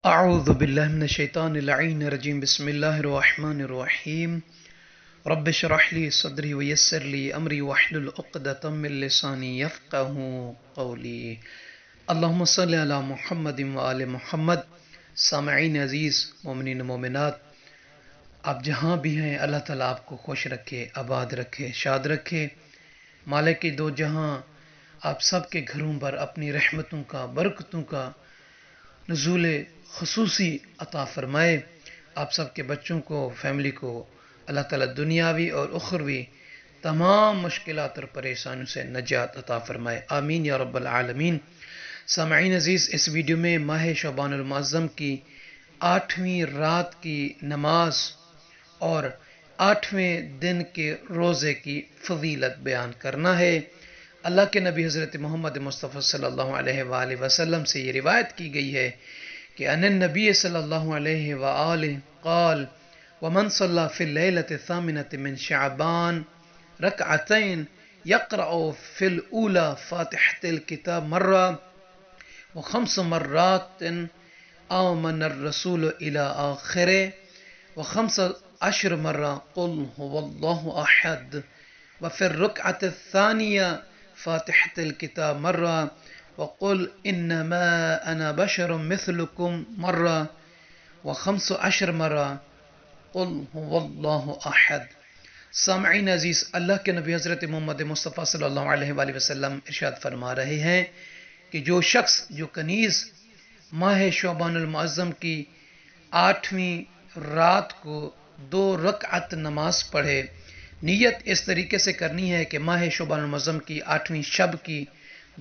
أعوذ بالله من الشيطان اللعين الرجيم. بسم الله الرحمن الرحيم. رب اشرح لي صدري ويسر لي أمري واحلل عقدة من لساني يفقه قولي. اللهم صل على محمد وآل محمد. سامعین عزیز، مومنین مومنات، آپ جہاں بھی ہیں اللہ تعالیٰ آپ کو خوش رکھے، آباد رکھے، شاد رکھے. مالک دو جہاں آپ سب کے گھروں پر اپنی رحمتوں کا، برکتوں کا نزول خصوصی عطا فرمائے. آپ سب کے بچوں کو، فیملی کو اللہ تعالیٰ دنیاوی اور اخروی تمام مشکلات اور پریشانیوں سے نجات عطا فرمائے. آمین یا رب العالمین. سامعین عزیز، اس ویڈیو میں ماہ شعبان المعظم کی 8ویں رات کی نماز اور 8ویں دن کے روزے کی فضیلت بیان کرنا ہے. اللہ کے نبی حضرت محمد مصطفیٰ صلی اللہ علیہ وآلہ وسلم سے یہ روایت کی گئی ہے کہ ان النبی صلی اللہ علیہ وآلہ قال ومن صلی فی اللیلۃ الثامنۃ من شعبان رکعتین یقرأ فی الاولی فاتحۃ الکتاب مرہ وخمس مرات آمن الرسول الى آخرہ و15 مرہ قل هو اللہ احد وفي الركعة الثانية فاتحة الكتاب مرة وقل إنما أنا بشر مثلكم مرة و15 مرة قل هو اللہ احد. سامعین عزیز، اللہ کے نبی حضرت محمد مصطفیٰ صلی اللہ علیہ وآلہ وسلم ارشاد فرما رہے ہیں کہ جو شخص، جو کنیز ماہ شعبان المعظم کی 8ویں رات کو 2 رکعت نماز پڑھے. نیت اس طریقے سے کرنی ہے کہ ماہ شعبان المعظم کی 8ویں شب کی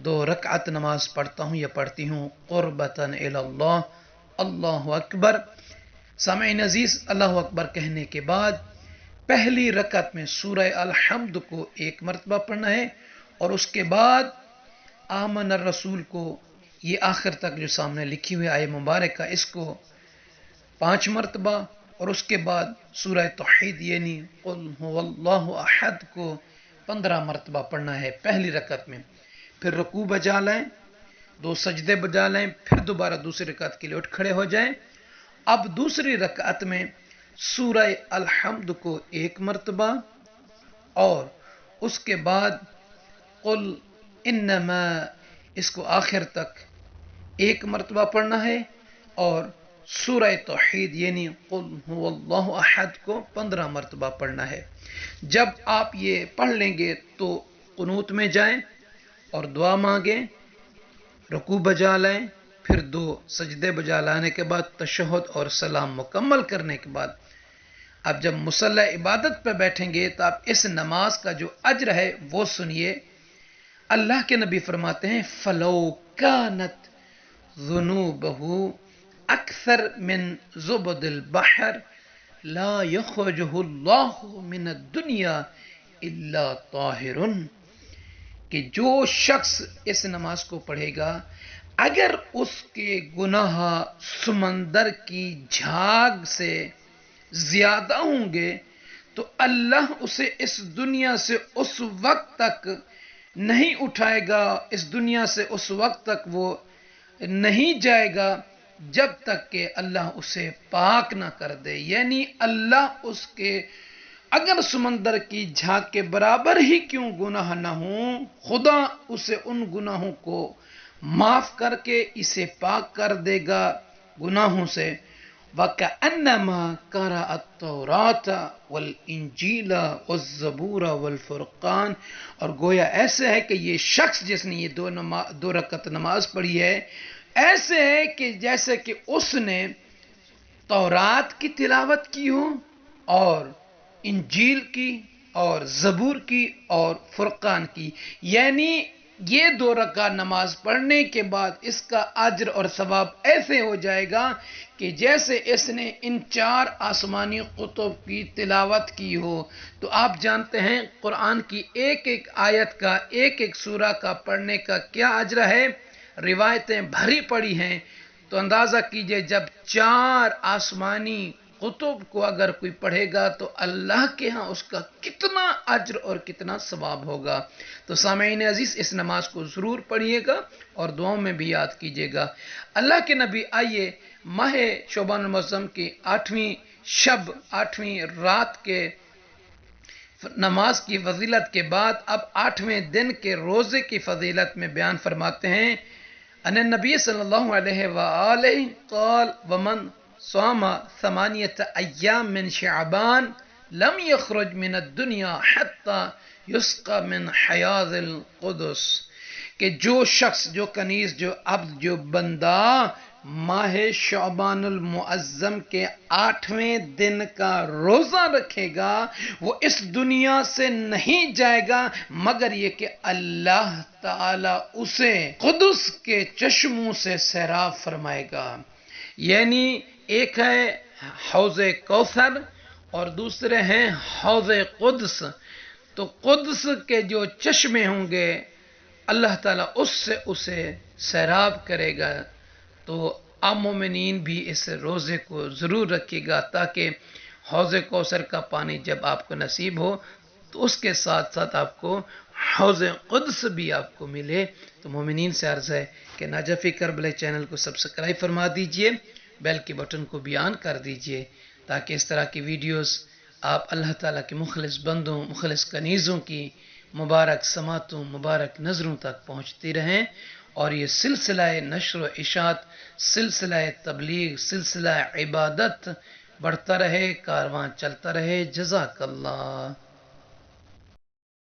2 رکعت نماز پڑھتا ہوں یا پڑھتی ہوں قربتاً الی اللہ. اللہ اکبر. سامعین عزیز، اللہ اکبر کہنے کے بعد پہلی رکعت میں سورہ الحمد کو 1 مرتبہ پڑھنا ہے اور اس کے بعد آمن الرسول کو، یہ آخر تک جو سامنے لکھی ہوئی آیہ مبارکہ، اس کو 5 مرتبہ، اور اس کے بعد سورہ توحید یعنی قل هو اللہ احد کو 15 مرتبہ پڑھنا ہے پہلی رکعت میں. پھر رکوع بجا لیں، 2 سجدے بجا لیں، پھر دوبارہ دوسری رکعت کے لیے اٹھ کھڑے ہو جائیں. اب دوسری رکعت میں سورہ الحمد کو 1 مرتبہ اور اس کے بعد قل انما، اس کو آخر تک 1 مرتبہ پڑھنا ہے اور سورہ توحید یعنی قل هو اللہ احد کو 15 مرتبہ پڑھنا ہے. جب آپ یہ پڑھ لیں گے تو قنوت میں جائیں اور دعا مانگیں، رکوع بجا لیں، پھر 2 سجدے بجا لانے کے بعد تشہد اور سلام مکمل کرنے کے بعد اب جب مصلی عبادت پہ بیٹھیں گے تو آپ اس نماز کا جو اجر ہے وہ سنیے. اللہ کے نبی فرماتے ہیں فَلَوْ كَانَتْ ذُنُوبَهُ اکثر من زبد البحر لا یخرجہ اللہ من الدنیا الا طاہر. کہ جو شخص اس نماز کو پڑھے گا، اگر اس کے گناہ سمندر کی جھاگ سے زیادہ ہوں گے تو اللہ اسے اس دنیا سے اس وقت تک نہیں اٹھائے گا، اس دنیا سے اس وقت تک وہ نہیں جائے گا جب تک کہ اللہ اسے پاک نہ کر دے. یعنی اللہ اس کے اگر سمندر کی جھاگ کے برابر ہی کیوں گناہ نہ ہوں، خدا اسے ان گناہوں کو معاف کر کے اسے پاک کر دے گا گناہوں سے. وَكَأَنَّمَا قَرَأَ التَّوْرَاةَ وَالْإِنْجِيلَ وَالزَّبُورَ وَالْفُرْقَانَ. اور گویا ایسے ہے کہ یہ شخص جس نے یہ 2 رکعت نماز پڑھی ہے، ایسے ہے کہ جیسے کہ اس نے تورات کی تلاوت کی ہو اور انجیل کی اور زبور کی اور فرقان کی. یعنی یہ 2 رکعت نماز پڑھنے کے بعد اس کا اجر اور ثواب ایسے ہو جائے گا کہ جیسے اس نے ان 4 آسمانی کتب کی تلاوت کی ہو. تو آپ جانتے ہیں قرآن کی ایک آیت کا، ایک سورہ کا پڑھنے کا کیا اجر ہے. روایتیں بھری پڑی ہیں، تو اندازہ کیجئے جب 4 آسمانی کتب کو اگر کوئی پڑھے گا تو اللہ کے ہاں اس کا کتنا اجر اور کتنا ثواب ہوگا. تو سامعین عزیز، اس نماز کو ضرور پڑھیے گا اور دعاؤں میں بھی یاد کیجئے گا. اللہ کے نبی، آئیے ماہ شعبان المعظم کی 8ویں شب 8ویں رات کے نماز کی فضیلت کے بعد اب 8ویں دن کے روزے کی فضیلت میں بیان فرماتے ہیں ان نبی صلی اللہ علیہ وآلہ قال ومن صام 8 ایام من شعبان لم يخرج من الدنیا حتی یسقى من حیاض القدس، کہ جو شخص، جو کنیز، جو عبد، جو بندہ ماہ شعبان المعظم کے 8ویں دن کا روزہ رکھے گا وہ اس دنیا سے نہیں جائے گا مگر یہ کہ اللہ تعالی اسے قدس کے چشموں سے سیراب فرمائے گا۔ یعنی ایک ہے حوض کوثر اور دوسرے ہیں حوض قدس۔ تو قدس کے جو چشمے ہوں گے اللہ تعالیٰ اس سے اسے سیراب کرے گا۔ تو آپ مومنین بھی اس روزے کو ضرور رکھیے گا تاکہ حوض کوثر کا پانی جب آپ کو نصیب ہو تو اس کے ساتھ ساتھ آپ کو حوض قدس بھی آپ کو ملے۔ تو مومنین سے عرض ہے کہ نجفی کربلا چینل کو سبسکرائب فرما دیجئے، بیل کے بٹن کو بھی آن کر دیجئے تاکہ اس طرح کی ویڈیوز آپ اللہ تعالیٰ کے مخلص بندوں، مخلص کنیزوں کی مبارک سماعتوں، مبارک نظروں تک پہنچتی رہیں، اور یہ سلسلہ نشر و اشاعت، سلسلہ تبلیغ، سلسلہ عبادت بڑھتا رہے، کارواں چلتا رہے۔ جزاک اللہ۔